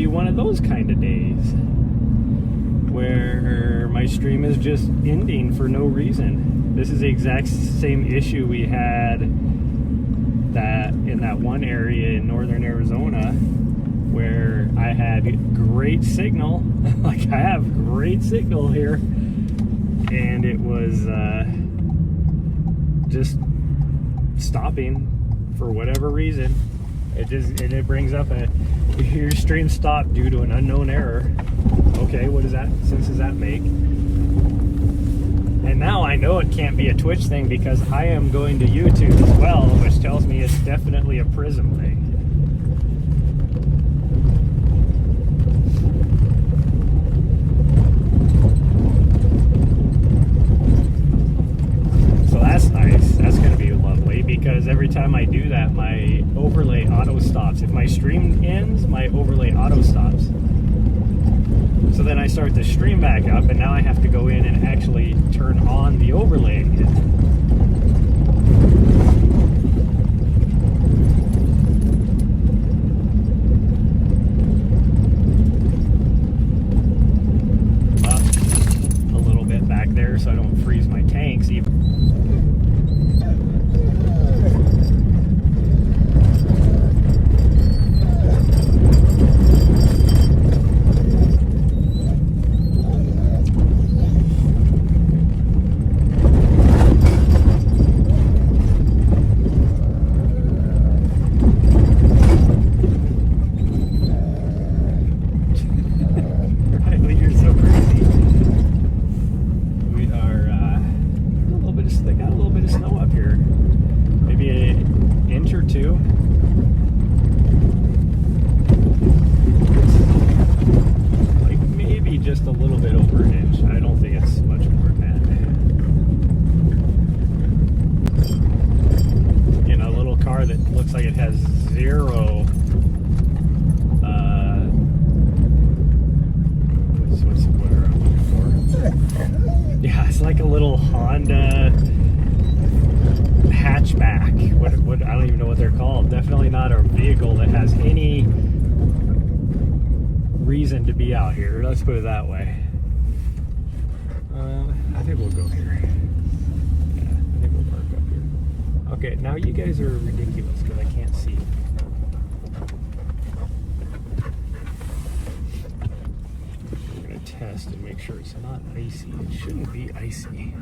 be one of those kind of days where my stream is just ending for no reason. This is the exact same issue we had in that one area in northern Arizona where I had great signal. Like, I have great signal here, and it was just stopping for whatever reason. It brings up your stream stopped due to an unknown error. Okay, what does that sense does that make? And now I know it can't be a Twitch thing because I am going to YouTube as well, which tells me it's definitely a Prism thing. So that's nice. That's going to be lovely because every time I do that, my overlay auto stops. If my stream ends, my overlay auto stops. So then I start the stream back up, and now I have to go in and actually turn on the overlay again. Up a little bit back there so I don't freeze my tanks even. Just a little bit over an inch. I don't think it's much more than that. You know, a little car that looks like it has zero what are I'm looking for? Yeah, it's like a little Honda hatchback. What I don't even know what they're called. Definitely not a vehicle that has any reason to be out here. Let's put it that way. I think we'll go here. Yeah, I think we'll park up here. Okay, now you guys are ridiculous because I can't see. We're gonna test and make sure it's not icy. It shouldn't be icy.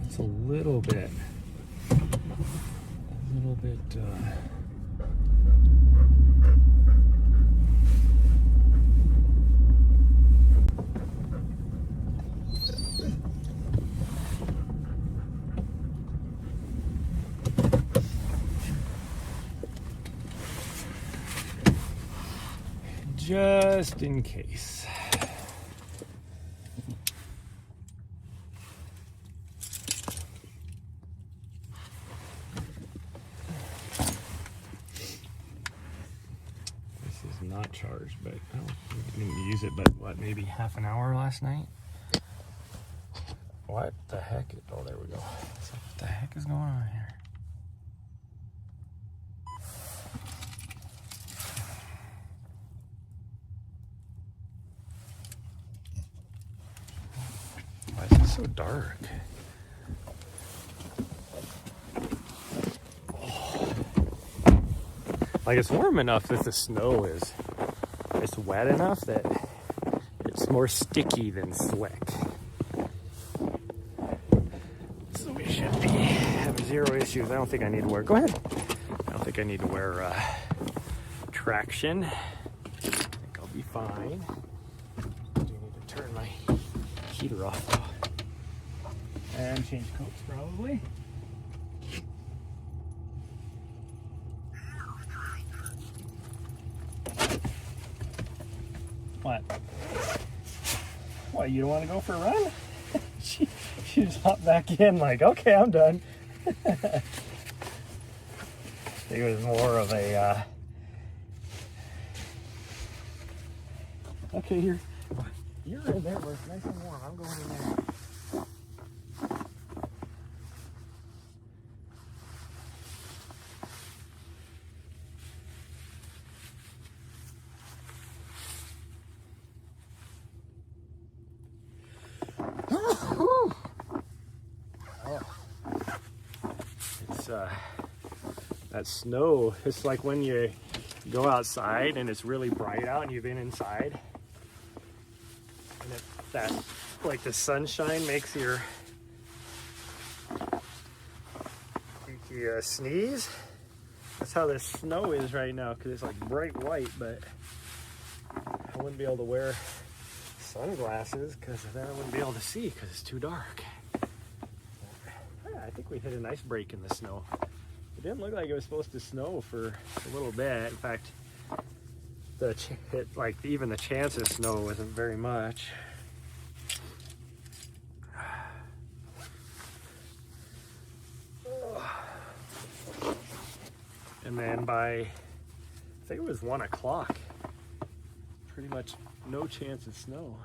It's a little bit. Just in case. This is not charged, but I didn't use it, but what, maybe half an hour last night? What the heck? Oh, there we go. So what the heck is going on here? Why is it so dark? Oh. Like, it's warm enough that the snow is, it's wet enough that it's more sticky than slick. So we should have zero issues. I don't think I need to wear, go ahead. I don't think I need to wear traction. I think I'll be fine. I do need to turn my heater off though. And change coats probably. What? What, you don't want to go for a run? she just hopped back in like, okay, I'm done. I think it was more of a, okay, you're in there, but it's nice and warm. I'm going in there. Oh. It's that snow. It's like when you go outside and it's really bright out and you've been inside, and that like the sunshine makes you sneeze. That's how this snow is right now, because it's like bright white, but I wouldn't be able to wear sunglasses because then I wouldn't be able to see because it's too dark. Yeah, I think we hit a nice break in the snow. It didn't look like it was supposed to snow for a little bit. In fact, even the chance of snow wasn't very much. And then by, I think it was 1 o'clock, pretty much no chance of snow.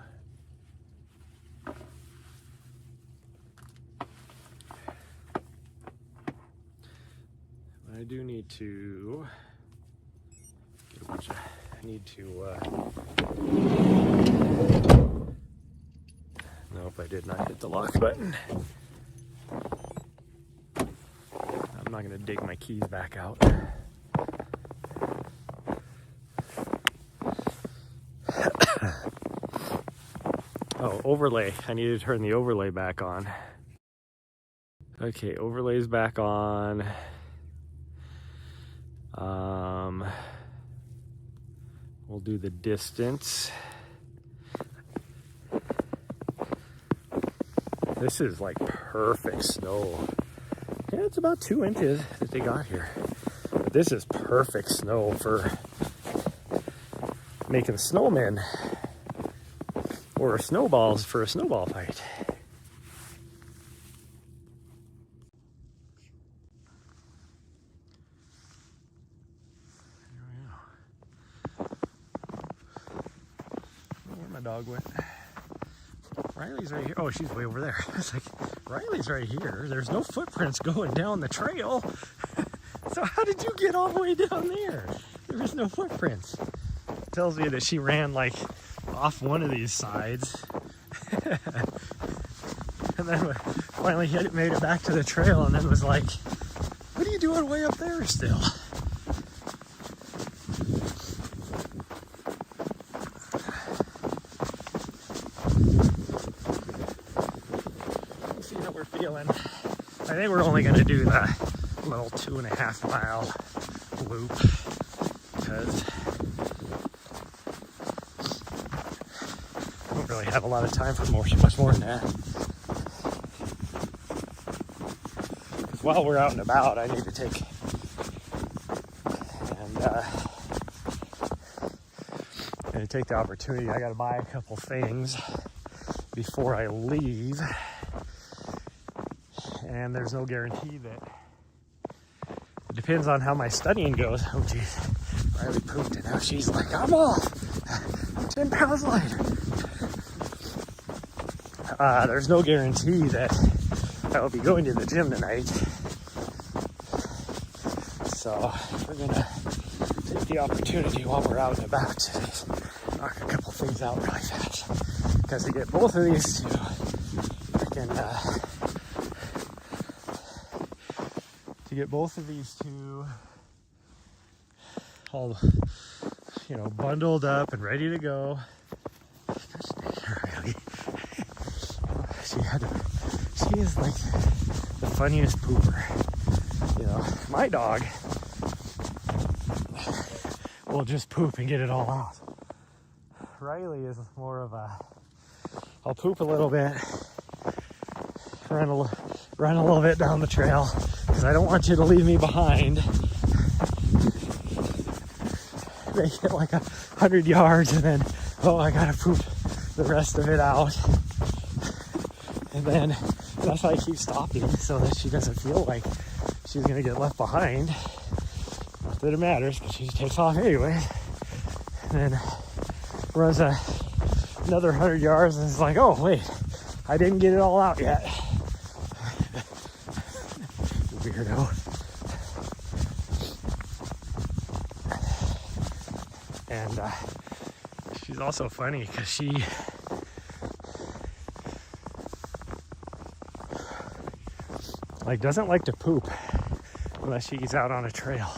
I do need to get a bunch of, I need to, nope, I did not hit the lock button. I'm not gonna dig my keys back out. Oh, overlay. I need to turn the overlay back on. Okay, overlay's back on. We'll do the distance. This is like perfect snow. Yeah, it's about 2 inches that they got here. But this is perfect snow for making snowmen or snowballs for a snowball fight. Where my dog went? Riley's right here. Oh, she's way over there. It's like, Riley's right here. There's no footprints going down the trail. So how did you get all the way down there? There was no footprints. It tells me that she ran like off one of these sides. And then finally made it back to the trail and then was like, what are you doing way up there still? Let's see how we're feeling. I think we're only going to do the little 2.5 mile loop because I don't really have a lot of time for much more than that. Because while we're out and about, I need to take the opportunity. I got to buy a couple things before I leave, and there's no guarantee that. It depends on how my studying goes. Oh geez, Riley pooped and now she's like, I'm off. 10 pounds lighter. There's no guarantee that I will be going to the gym tonight. So we're gonna take the opportunity while we're out and about to knock a couple things out really fast. Because to get both of these two all, bundled up and ready to go. She is like the funniest pooper. My dog will just poop and get it all out. Riley is more of I'll poop a little bit, run a little bit down the trail because I don't want you to leave me behind. Make it like 100 yards and then, I gotta poop the rest of it out. And then that's why I keep stopping so that she doesn't feel like she's gonna get left behind. Not that it matters, but she takes off anyway. And then runs another 100 yards and is like, oh wait, I didn't get it all out yet. Weirdo. And she's also funny because like doesn't like to poop unless she's out on a trail.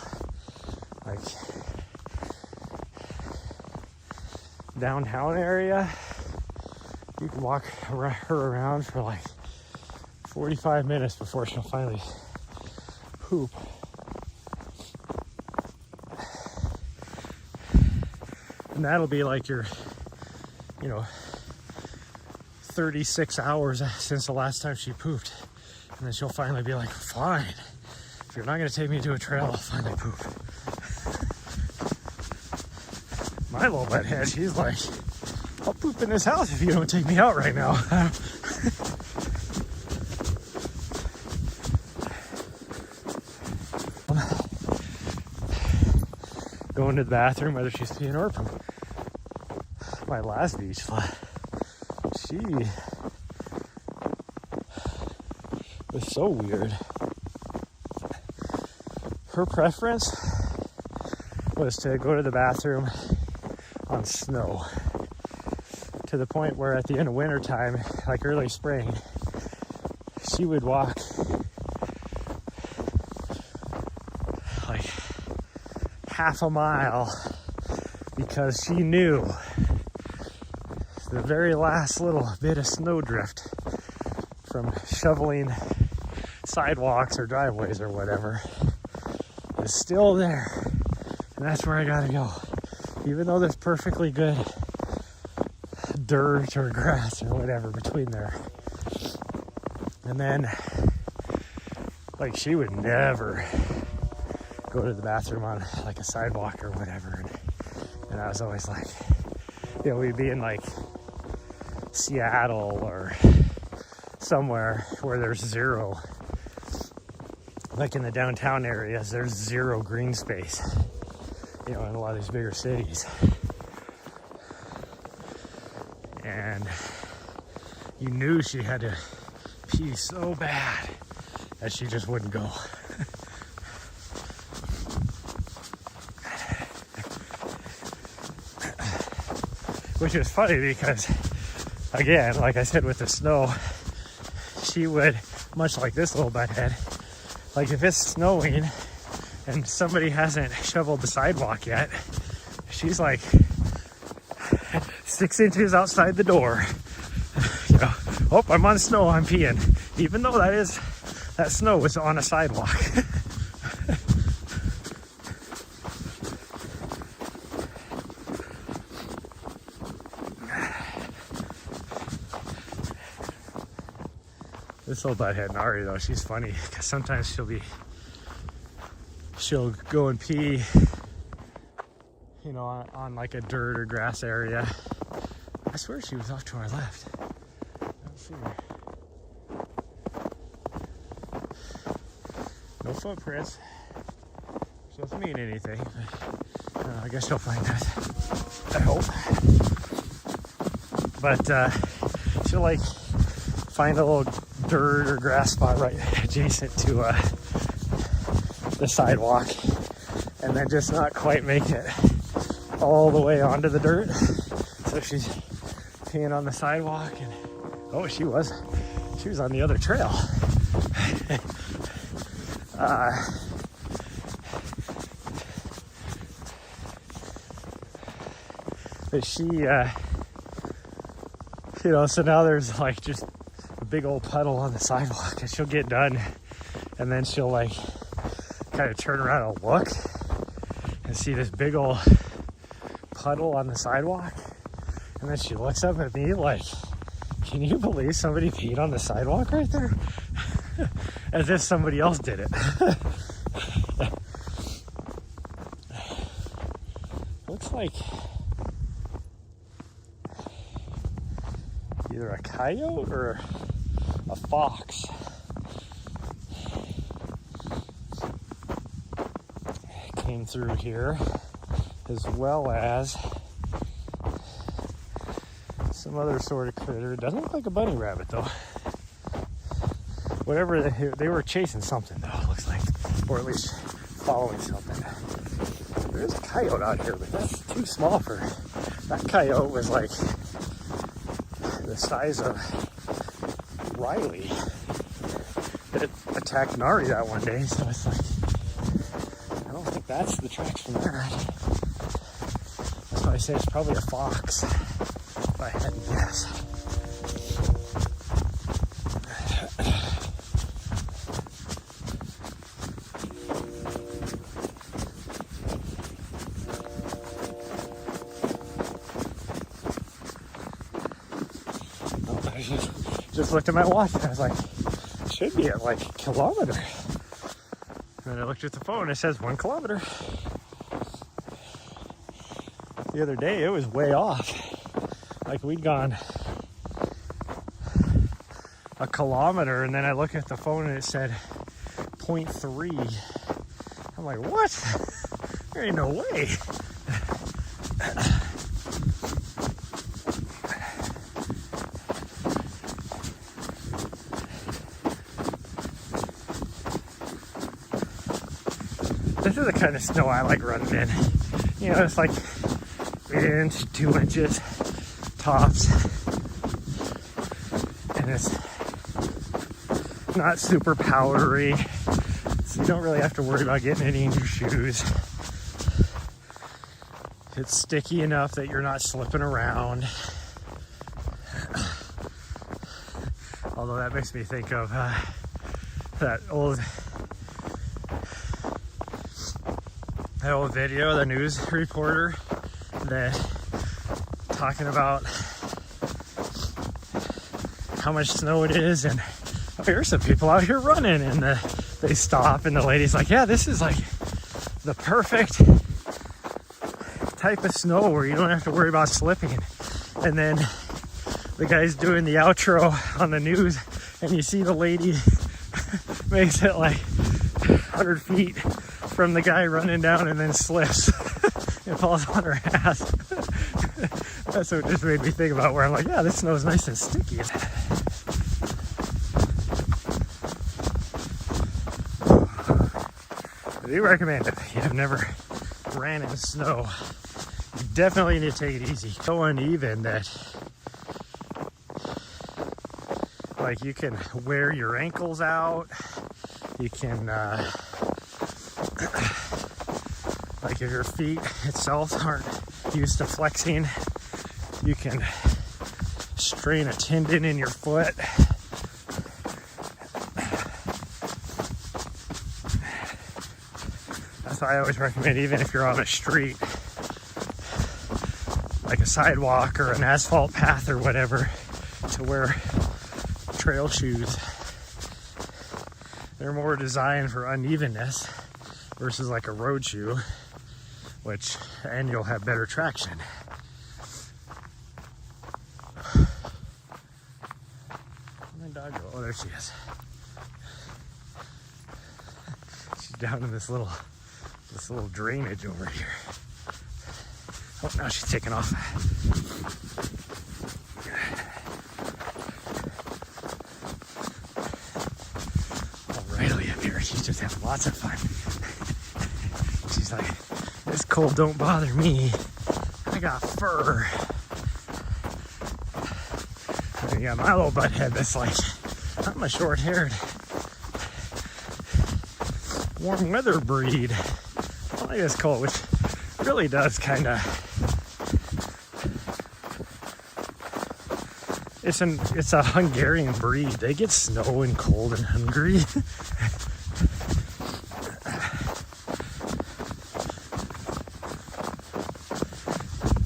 Like downtown area, you can walk her around for like 45 minutes before she'll finally poop. And that'll be like your, 36 hours since the last time she pooped. And then she'll finally be like, fine, if you're not gonna take me to a trail, I'll finally poop. My little butthead, she's like, I'll poop in this house if you don't take me out right now. Going to the bathroom, whether she's peeing or pooping. My last beach slut, she was so weird. Her preference was to go to the bathroom on snow, to the point where at the end of winter time, like early spring, she would walk like half a mile because she knew the very last little bit of snowdrift from shoveling sidewalks or driveways or whatever is still there, and that's where I gotta go. Even though there's perfectly good dirt or grass or whatever between there. And then, like, she would never go to the bathroom on like a sidewalk or whatever. And I was always like, we'd be in like Seattle or somewhere where there's zero, like in the downtown areas, there's zero green space, in a lot of these bigger cities. And you knew she had to pee so bad that she just wouldn't go. Which is funny because, again, like I said with the snow, she would, much like this little butthead, like if it's snowing and somebody hasn't shoveled the sidewalk yet, she's like 6 inches outside the door. Oh, I'm on snow, I'm peeing. Even though that snow was on a sidewalk. This little butthead Nari, though, she's funny because sometimes she'll go and pee, on like a dirt or grass area. I swear she was off to our left. I don't see her. No footprints. She doesn't mean anything. But, I guess she'll find us. I hope. But she'll like find a little dirt or grass spot right adjacent to the sidewalk, and then just not quite make it all the way onto the dirt. So she's peeing on the sidewalk, and she was on the other trail. But she so now there's like just a big old puddle on the sidewalk, and she'll get done and then she'll like kind of turn around and look and see this big old puddle on the sidewalk, and then she looks up at me like, can you believe somebody peed on the sidewalk right there? As if somebody else did it. Looks like either a coyote or a fox. Came through here, as well as some other sort of critter. It doesn't look like a bunny rabbit though. Whatever they were chasing something though, it looks like, or at least following something. There's a coyote out here, but that's too small for. That coyote was like the size of Riley. that attacked Nari that one day, so it's like, I don't think that's the tracks from there. That's why I say it's probably a fox, if I had to guess. Just looked at my watch and I was like, it should be at like a kilometer. And then I looked at the phone and it says 1 kilometer. The other day it was way off. Like we'd gone a kilometer and then I look at the phone and it said 0.3. I'm like, what? There ain't no way. This is the kind of snow I like running in. You know, it's like 1 inch, 2 inches tops. And it's not super powdery. So you don't really have to worry about getting any in your shoes. It's sticky enough that you're not slipping around. Although that makes me think of that old video, the news reporter that talking about how much snow it is, and oh, here's some people out here running, and they stop and the lady's like, yeah, this is like the perfect type of snow where you don't have to worry about slipping. And then the guy's doing the outro on the news and you see the lady makes it like 100 feet from the guy running down and then slips and falls on her ass. That's what just made me think about where I'm like, yeah, this snow's nice and sticky. I do recommend it. If you have never ran in snow, you definitely need to take it easy. So uneven that like you can wear your ankles out. You can like if your feet itself aren't used to flexing, you can strain a tendon in your foot. That's why I always recommend, even if you're on a street, like a sidewalk or an asphalt path or whatever, to wear trail shoes. They're more designed for unevenness versus like a road shoe, and you'll have better traction. Where'd my dog go? Oh, there she is. She's down in this little drainage over here. Oh, now she's taking off. Riley up here, she's just having lots of fun. She's like, this cold don't bother me. I got fur. And you got my little butthead that's like, I'm a short-haired warm weather breed. I like this cold, which really does kind of, it's a Hungarian breed. They get snow and cold and hungry.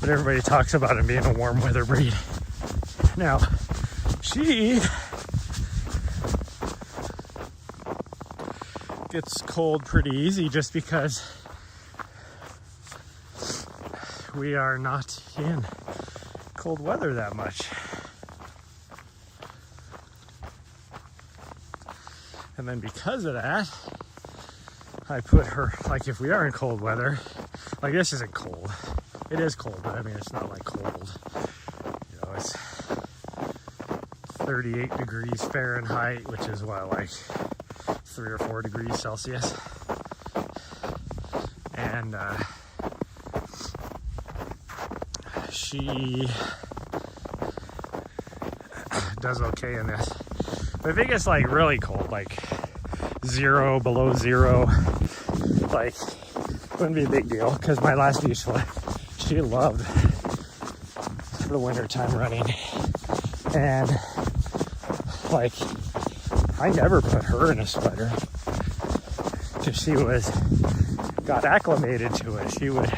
But everybody talks about him being a warm weather breed. Now, she gets cold pretty easy just because we are not in cold weather that much. And then because of that, I put her, like if we are in cold weather, like this isn't cold. It is cold, but I mean, it's not like cold. You know, it's 38 degrees Fahrenheit, which is what, like 3 or 4 degrees Celsius. And she does okay in this. But if it gets like really cold, like 0, below 0, like, wouldn't be a big deal, because my last Vishla, she loved the winter time running, and like, I never put her in a sweater because she got acclimated to it. She would,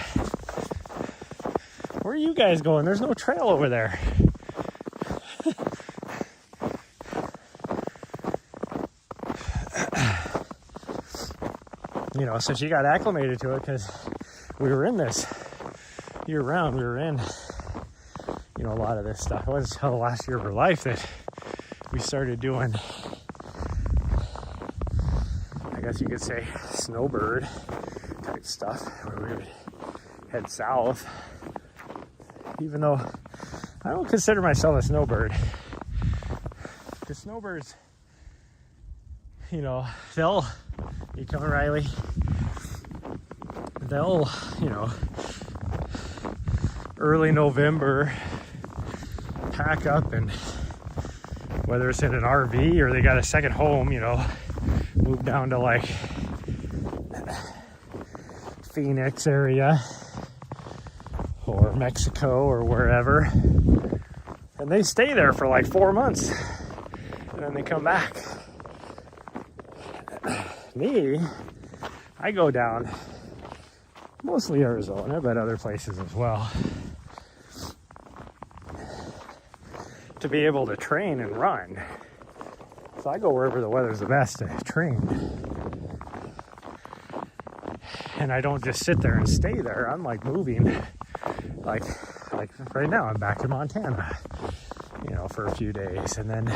where are you guys going? There's no trail over there. You know, so she got acclimated to it because we were in this year round. We were in, you know, a lot of this stuff. It wasn't until the last year of her life that we started doing, I guess you could say, snowbird type stuff, where we would head south. Even though I don't consider myself a snowbird, because snowbirds, you know, you come Riley, they'll, you know, early November pack up, and whether it's in an RV or they got a second home, you know, move down to like Phoenix area or Mexico or wherever, and they stay there for like 4 months and then they come back. Me, I go down, mostly Arizona, but other places as well, to be able to train and run. So I go wherever the weather's the best to train. And I don't just sit there and stay there. I'm like moving, like right now I'm back in Montana, you know, for a few days. And then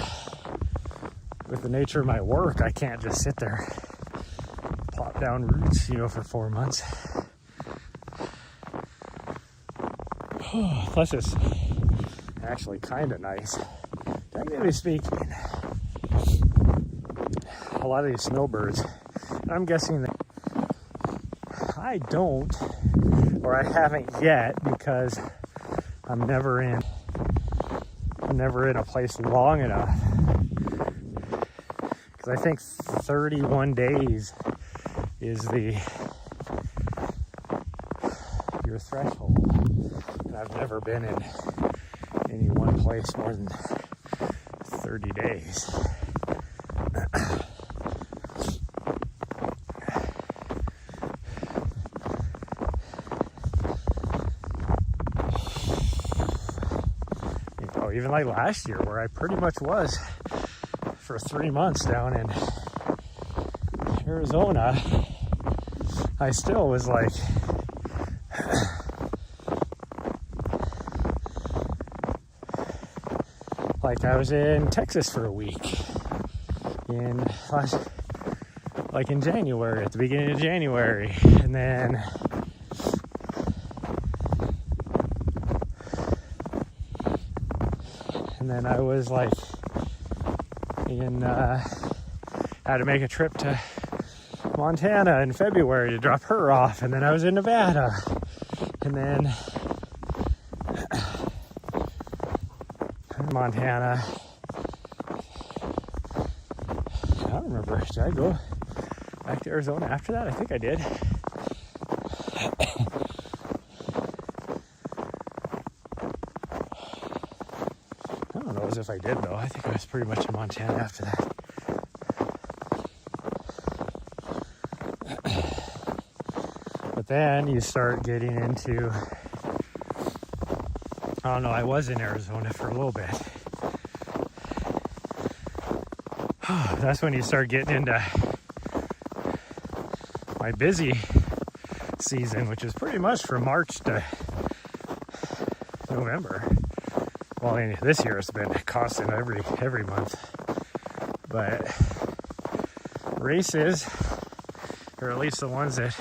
with the nature of my work, I can't just sit there, plop down roots, you know, for 4 months. Plus it's actually kind of nice. Technically speaking, a lot of these snowbirds, I'm guessing that I don't, or I haven't yet, because I'm never in a place long enough. Because I think 31 days is your threshold. And I've never been in any one place more than 30 days. You know, even like last year, where I pretty much was for 3 months down in Arizona, I still was like, I was in Texas for a week in January, at the beginning of January, and then I was like had to make a trip to Montana in February to drop her off, and then I was in Nevada, and then Montana. I don't remember. Did I go back to Arizona after that? I think I did. I don't know as if I did, though. I think I was pretty much in Montana after that. But then you start getting into, I don't know, I was in Arizona for a little bit. That's when you start getting into my busy season, which is pretty much from March to November. Well, this year it's been constant every month. But races, or at least the ones that